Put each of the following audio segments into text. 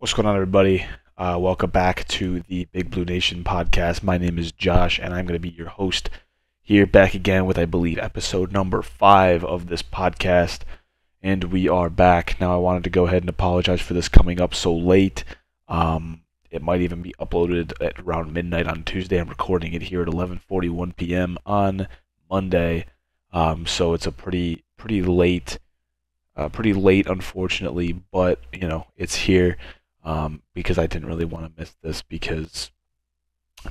What's going on, everybody? Welcome back to the Big Blue Nation podcast. My name is Josh, and I'm going to be your host here, back again with, I believe, episode number 5 of this podcast. And we are back. Now, I wanted to go ahead and apologize for this coming up so late. It might even be uploaded at around midnight on Tuesday. I'm recording it here at 11:41 p.m. on Monday, so it's a pretty late, unfortunately. But it's here. Because I didn't really want to miss this because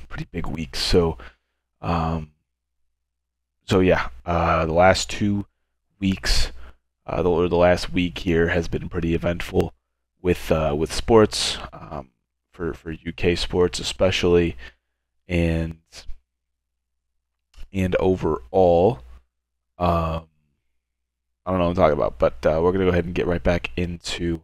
pretty big week. So yeah, the last 2 weeks, the last week here has been pretty eventful with sports, for UK sports especially, and overall, I don't know what I'm talking about, but we're gonna go ahead and get right back into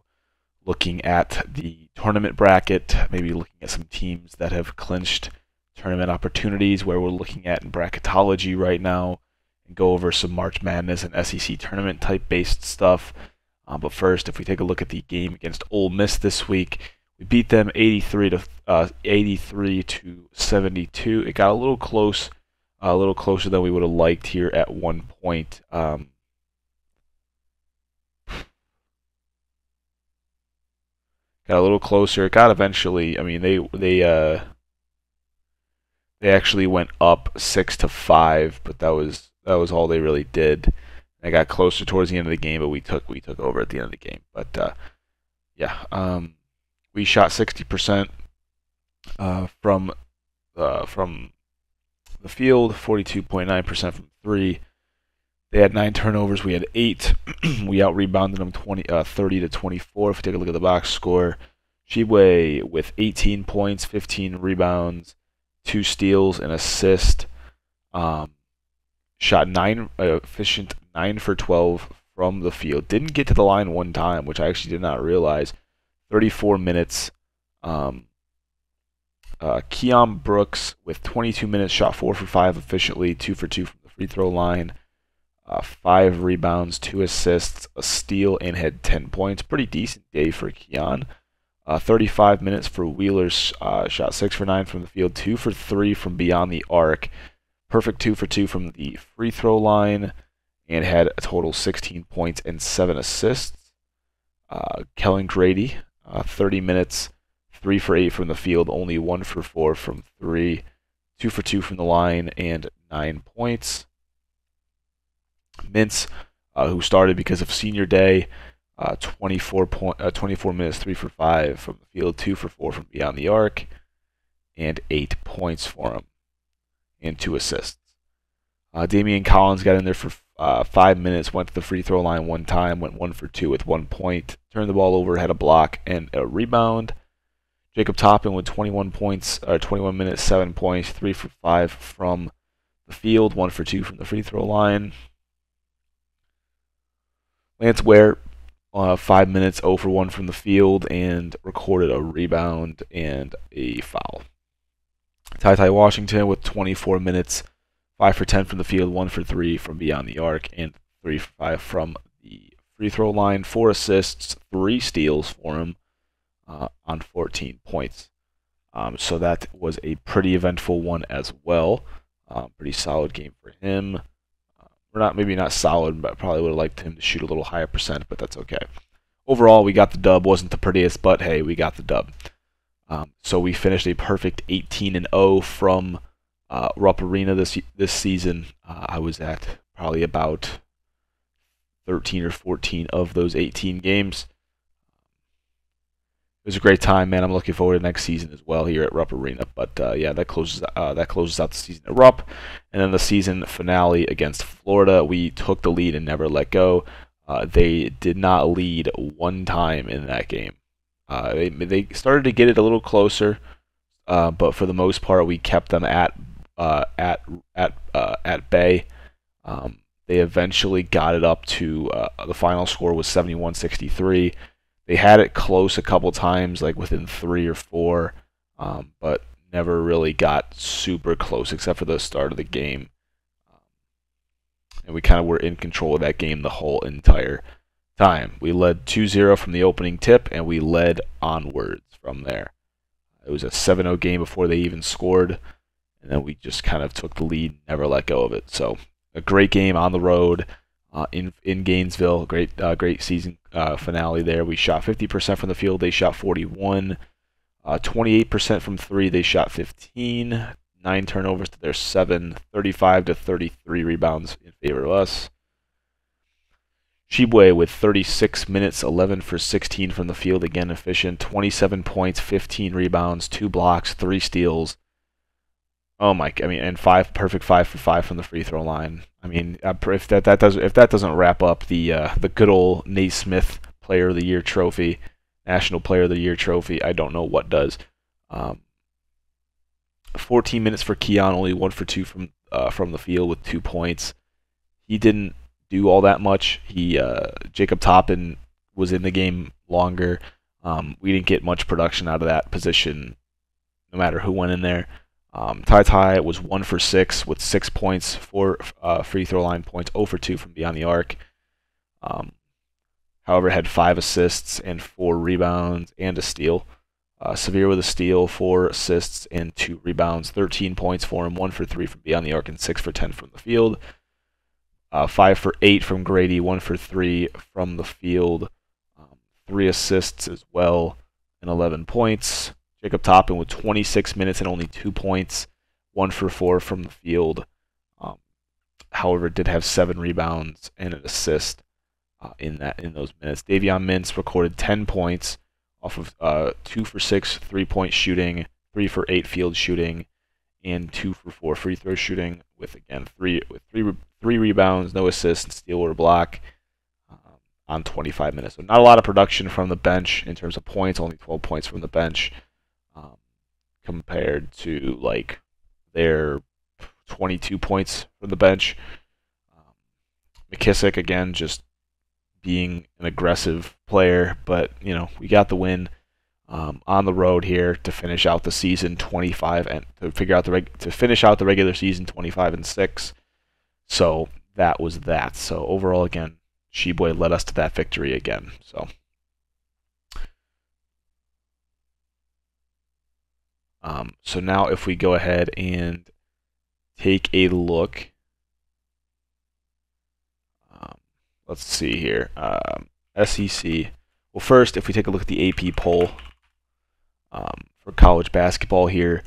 looking at the tournament bracket, maybe looking at some teams that have clinched tournament opportunities, where we're looking at in bracketology right now, and go over some March Madness and SEC tournament type based stuff. But first, if we take a look at the game against Ole Miss this week, we beat them 83 to 72. It got a little closer than we would have liked here at one point. Got a little closer. It got eventually. I mean, they actually went up 6-5, but that was all they really did. They got closer towards the end of the game, but we took over at the end of the game. But yeah, we shot 60% from the field, 42.9% from three. They had 9 turnovers. We had 8. We out-rebounded them 30 to 24. If we take a look at the box score, Shibwe with 18 points, 15 rebounds, 2 steals, and assist. Shot 9 efficient, 9 for 12 from the field. Didn't get to the line one time, which I actually did not realize. 34 minutes. Keon Brooks with 22 minutes, shot 4 for 5 efficiently, 2 for 2 from the free throw line. 5 rebounds, 2 assists, a steal, and had 10 points. Pretty decent day for Keon. 35 minutes for Wheelers. Shot 6 for 9 from the field, 2 for 3 from beyond the arc. Perfect 2 for 2 from the free throw line, and had a total 16 points and 7 assists. Kellen Grady, 30 minutes, 3 for 8 from the field, only 1 for 4 from 3, 2 for 2 from the line, and 9 points. Mintz, who started because of senior day, 24 minutes, 3 for 5 from the field, 2 for 4 from beyond the arc, and 8 points for him, and 2 assists. Damian Collins got in there for 5 minutes, went to the free throw line 1 time, went 1 for 2 with 1 point, turned the ball over, had a block and a rebound. Jacob Toppin with 21 minutes, 7 points, 3 for 5 from the field, 1 for 2 from the free throw line. Lance Ware, 5 minutes, 0 for 1 from the field, and recorded a rebound and a foul. Ty Washington with 24 minutes, 5 for 10 from the field, 1 for 3 from beyond the arc, and 3 for 5 from the free throw line. 4 assists, 3 steals for him on 14 points. So that was a pretty eventful one as well. Pretty solid game for him. Maybe not solid, but probably would have liked him to shoot a little higher percent, but that's okay. Overall, we got the dub. Wasn't the prettiest, but hey, we got the dub. So we finished a perfect 18-0 from Rupp Arena this season. I was at probably about 13 or 14 of those 18 games. It was a great time, man. I'm looking forward to next season as well here at Rupp Arena. But yeah, that closes out the season at Rupp, and then the season finale against Florida. We took the lead and never let go. They did not lead one time in that game. They started to get it a little closer, but for the most part, we kept them at bay. They eventually got it up to the final score was 71-63. They had it close a couple times, like within 3 or 4, but never really got super close except for the start of the game. And we kind of were in control of that game the whole entire time. We led 2-0 from the opening tip, and we led onwards from there. It was a 7-0 game before they even scored, and then we just kind of took the lead, never let go of it. So a great game on the road in Gainesville. Great season finale there. We shot 50% from the field. They shot 41. 28% from 3. They shot 15. 9 turnovers to their 7. 35 to 33 rebounds in favor of us. Shibwe with 36 minutes, 11 for 16 from the field, again efficient. 27 points, 15 rebounds, 2 blocks, 3 steals. Oh my! I mean, and perfect 5 for 5 from the free throw line. I mean, if that doesn't wrap up the good old Naismith Player of the Year trophy, National Player of the Year trophy, I don't know what does. 14 minutes for Keon, only 1 for 2 from the field with 2 points. He didn't do all that much. Jacob Toppin was in the game longer. We didn't get much production out of that position, no matter who went in there. Ty was 1 for 6 with 6 points, 4 free throw line points, 0 for 2 from beyond the arc. However, had 5 assists and 4 rebounds and a steal. Severe with a steal, 4 assists and 2 rebounds, 13 points for him, 1 for 3 from beyond the arc, and 6 for 10 from the field. 5 for 8 from Grady, 1 for 3 from the field, 3 assists as well, and 11 points. Jacob Toppin with 26 minutes and only 2 points, 1 for 4 from the field. However, did have 7 rebounds and an assist in those minutes. Davion Mintz recorded 10 points off of 2 for 6 3-point shooting, 3 for 8 field shooting, and 2 for 4 free throw shooting, with again 3 rebounds, no assists, steal or block on 25 minutes. So not a lot of production from the bench in terms of points, only 12 points from the bench, compared to like their 22 points from the bench. McKissick again just being an aggressive player, but you know, we got the win on the road here to finish out the season 25 and to finish out the regular season 25-6. So that was that. So overall, again, Shibwe led us to that victory again. So now if we go ahead and take a look, let's see here, SEC. Well, first, if we take a look at the AP poll for college basketball here,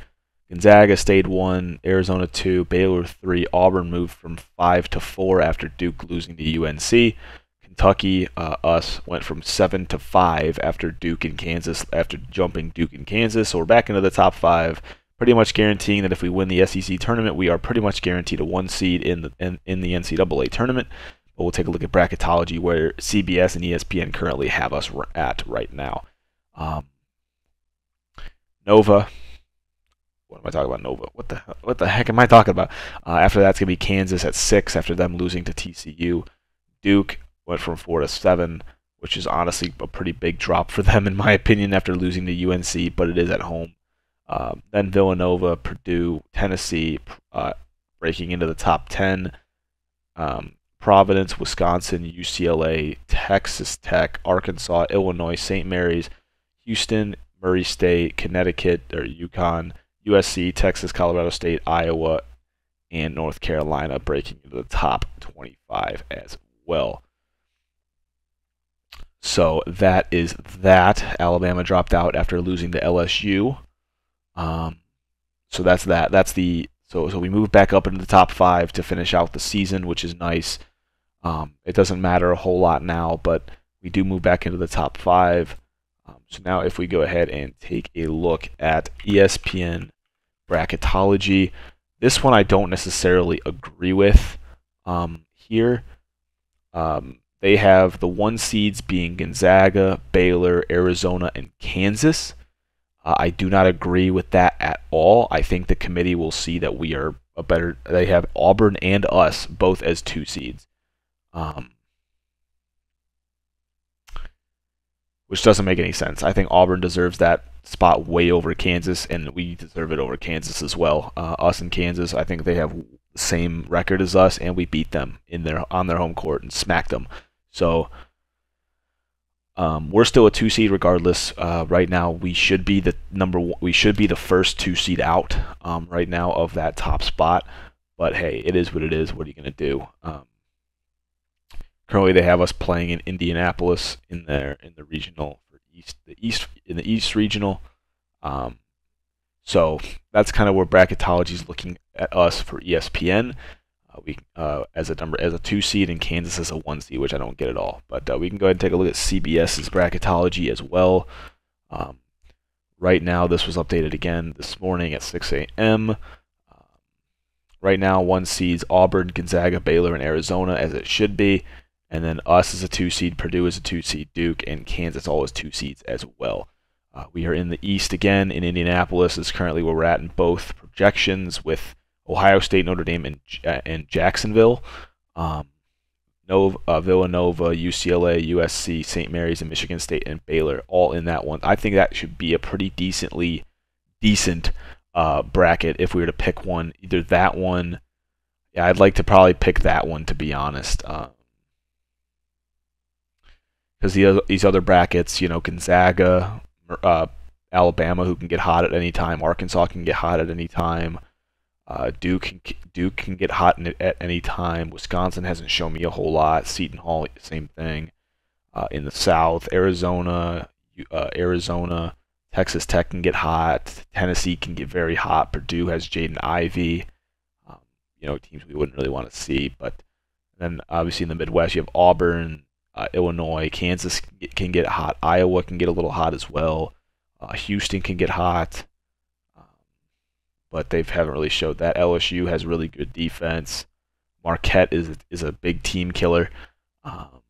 Gonzaga stayed 1, Arizona 2, Baylor 3, Auburn moved from 5 to 4 after Duke losing to UNC. Kentucky, us, went from 7 to 5 after jumping Duke and Kansas. So we're back into the top 5, pretty much guaranteeing that if we win the SEC tournament, we are pretty much guaranteed a 1 seed in the NCAA tournament. But we'll take a look at bracketology, where CBS and ESPN currently have us at right now. Nova. What am I talking about? Nova. What the heck am I talking about? After that's going to be Kansas at 6 after them losing to TCU. Duke went from 4 to 7, which is honestly a pretty big drop for them in my opinion after losing to UNC, but it is at home. Then Villanova, Purdue, Tennessee breaking into the top 10. Providence, Wisconsin, UCLA, Texas Tech, Arkansas, Illinois, St. Mary's, Houston, Murray State, Connecticut, or UConn, USC, Texas, Colorado State, Iowa, and North Carolina breaking into the top 25 as well. So that is that. Alabama dropped out after losing to LSU. So that's that. So we moved back up into the top 5 to finish out the season, which is nice. It doesn't matter a whole lot now, but we do move back into the top 5. So now if we go ahead and take a look at ESPN Bracketology, this one I don't necessarily agree with here. They have the 1 seeds being Gonzaga, Baylor, Arizona, and Kansas. I do not agree with that at all. I think the committee will see that we are they have Auburn and us both as 2 seeds. Which doesn't make any sense. I think Auburn deserves that spot way over Kansas, and we deserve it over Kansas as well. Us and Kansas, I think they have the same record as us, and we beat them on their home court and smacked them. So We're still a 2 seed regardless. Right now, we should be the number one, we should be the first 2 seed out right now of that top spot. But hey, it is what it is. What are you gonna do? Currently, they have us playing in Indianapolis in the regional for in the East regional. So that's kind of where Bracketology is looking at us for ESPN. We as a 2 seed and Kansas as a 1 seed, which I don't get at all. But we can go ahead and take a look at CBS's Bracketology as well. Right now, this was updated again this morning at 6 a.m. Right now, 1 seeds Auburn, Gonzaga, Baylor, and Arizona, as it should be. And then us as a 2 seed, Purdue as a 2 seed, Duke, and Kansas all as 2 seeds as well. We are in the East again in Indianapolis is currently where we're at in both projections with Ohio State, Notre Dame, and Jacksonville. Villanova, UCLA, USC, St. Mary's, and Michigan State and Baylor all in that one. I think that should be a pretty decent bracket if we were to pick one. Either that one, yeah, I'd like to probably pick that one to be honest. Because these other brackets, Gonzaga, Alabama, who can get hot at any time, Arkansas can get hot at any time. Duke can get hot at any time. Wisconsin hasn't shown me a whole lot. Seton Hall, same thing. In the South, Arizona, Texas Tech can get hot. Tennessee can get very hot. Purdue has Jaden Ivey. Teams we wouldn't really want to see. But then obviously in the Midwest, you have Auburn, Illinois, Kansas can get hot. Iowa can get a little hot as well. Houston can get hot. But they haven't really showed that. LSU has really good defense. Marquette is a big team killer. So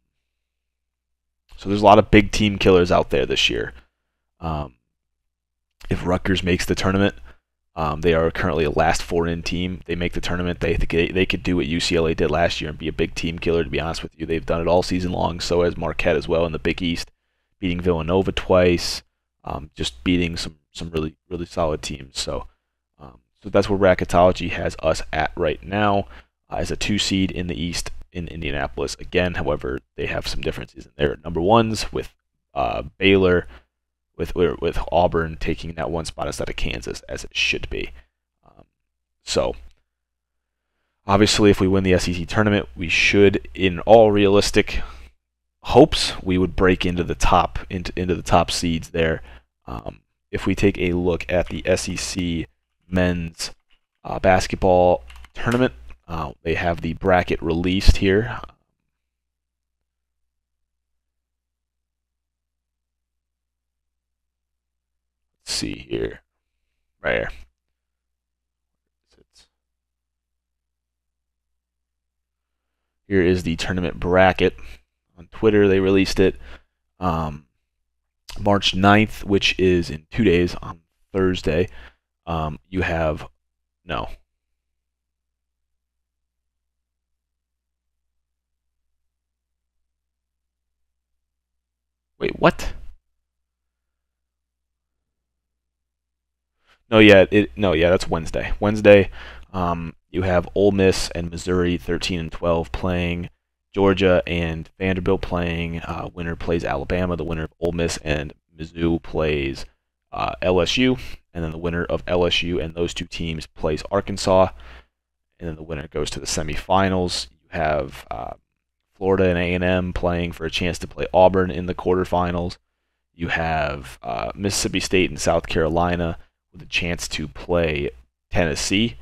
there's a lot of big team killers out there this year. If Rutgers makes the tournament, they are currently a last 4-in team. They make the tournament. They could do what UCLA did last year and be a big team killer, to be honest with you. They've done it all season long. So has Marquette as well in the Big East, beating Villanova twice, just beating some really, really solid teams. So that's where Bracketology has us at right now as a 2 seed in the East in Indianapolis. Again, however, they have some differences in their number ones with Baylor, with Auburn taking that 1 spot instead of Kansas, as it should be. So obviously, if we win the SEC tournament, we should, in all realistic hopes, we would break into the top seeds there. If we take a look at the SEC men's basketball tournament, they have the bracket released here. Let's see here, right here. Here is the tournament bracket. On Twitter, they released it March 9th, which is in 2 days on Thursday. You have no. Wait, what? Yeah, that's Wednesday. Wednesday, you have Ole Miss and Missouri 13 and 12 playing. Georgia and Vanderbilt playing. Winner plays Alabama. The winner of Ole Miss and Mizzou plays LSU. And then the winner of LSU and those 2 teams plays Arkansas. And then the winner goes to the semifinals. You have Florida and A&M playing for a chance to play Auburn in the quarterfinals. You have Mississippi State and South Carolina with a chance to play Tennessee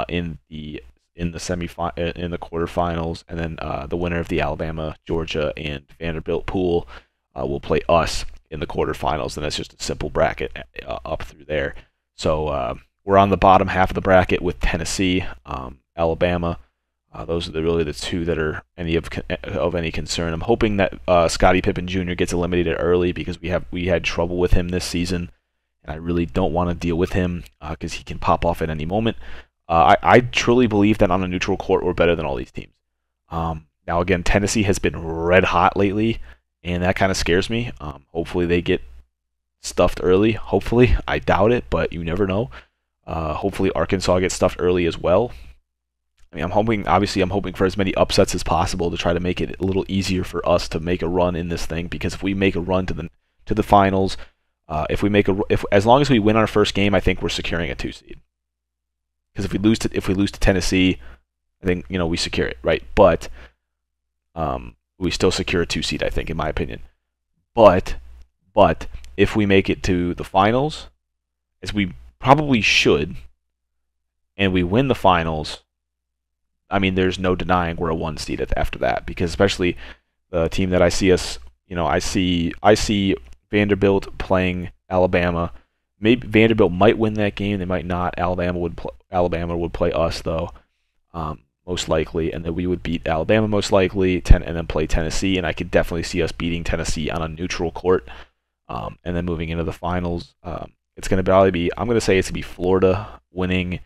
in the quarterfinals, and then the winner of the Alabama, Georgia, and Vanderbilt pool will play us in the quarterfinals, and that's just a simple bracket up through there. So we're on the bottom half of the bracket with Tennessee, Alabama. Those are really the 2 that are of any concern. I'm hoping that Scottie Pippen Jr. gets eliminated early because we had trouble with him this season, and I really don't want to deal with him because he can pop off at any moment. I truly believe that on a neutral court we're better than all these teams. Now again, Tennessee has been red hot lately, and that kind of scares me. Hopefully they get stuffed early. Hopefully, I doubt it, but you never know. Hopefully Arkansas gets stuffed early as well. I mean, I'm hoping for as many upsets as possible to try to make it a little easier for us to make a run in this thing. Because if we make a run to the finals, if as long as we win our first game, I think we're securing a 2 seed. Because if we lose to Tennessee, I think we secure it, right? But we still secure a 2 seed, I think, in my opinion. But if we make it to the finals, as we probably should, and we win the finals, I mean, there's no denying we're a 1 seed after that. Because especially the team that I see us, I see Vanderbilt playing Alabama. Maybe Vanderbilt might win that game. They might not. Alabama would play us though, most likely, and then we would beat Alabama most likely, and then play Tennessee. And I could definitely see us beating Tennessee on a neutral court, and then moving into the finals. It's going to probably be. I'm going to say it's going to be Florida winning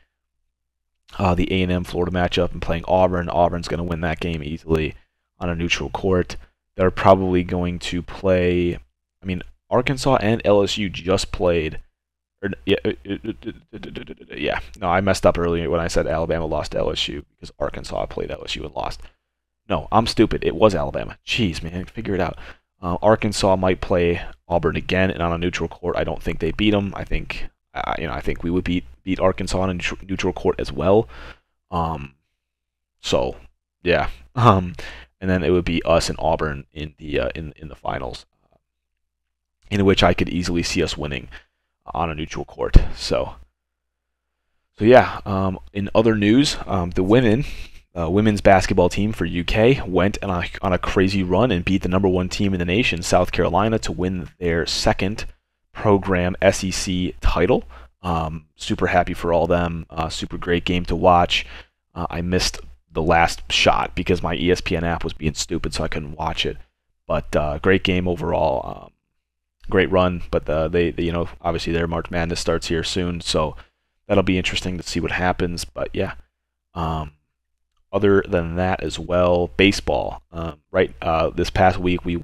the A&M Florida matchup and playing Auburn. Auburn's going to win that game easily on a neutral court. They're probably going to play. I mean, Arkansas and LSU just played. Yeah, no, I messed up earlier when I said Alabama lost to LSU because Arkansas played LSU and lost. No, I'm stupid. It was Alabama. Jeez, man, figure it out. Arkansas might play Auburn again, and on a neutral court, I don't think they beat them. I think, I think we would beat Arkansas on a neutral court as well. So yeah, and then it would be us and Auburn in the finals, in which I could easily see us winning on a neutral court. So yeah. In other news, the women's basketball team for UK went on a crazy run and beat the #1 team in the nation, South Carolina, to win their second program SEC title. Super happy for all them. Super great game to watch. I missed the last shot because my ESPN app was being stupid, so I couldn't watch it. But great game overall. Great run, but they obviously their March Madness starts here soon, so that'll be interesting to see what happens. But yeah, other than that as well, baseball. This past week we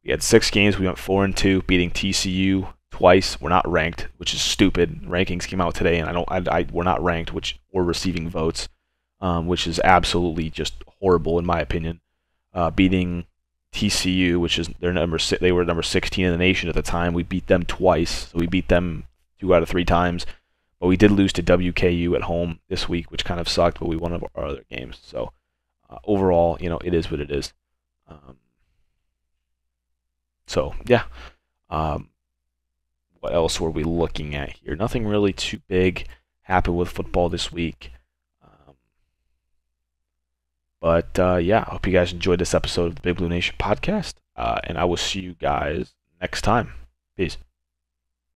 had 6 games. We went 4-2, beating TCU twice. We're not ranked, which is stupid. Rankings came out today, and we're not ranked, which we're receiving votes, which is absolutely just horrible in my opinion. Beating TCU, which is they were number 16 in the nation at the time. We beat them twice, so we beat them 2 out of 3 times. But we did lose to WKU at home this week, which kind of sucked. But we won our other games. So overall, it is what it is. So yeah. What else were we looking at here? Nothing really too big happened with football this week. But yeah, I hope you guys enjoyed this episode of the Big Blue Nation podcast. And I will see you guys next time. Peace.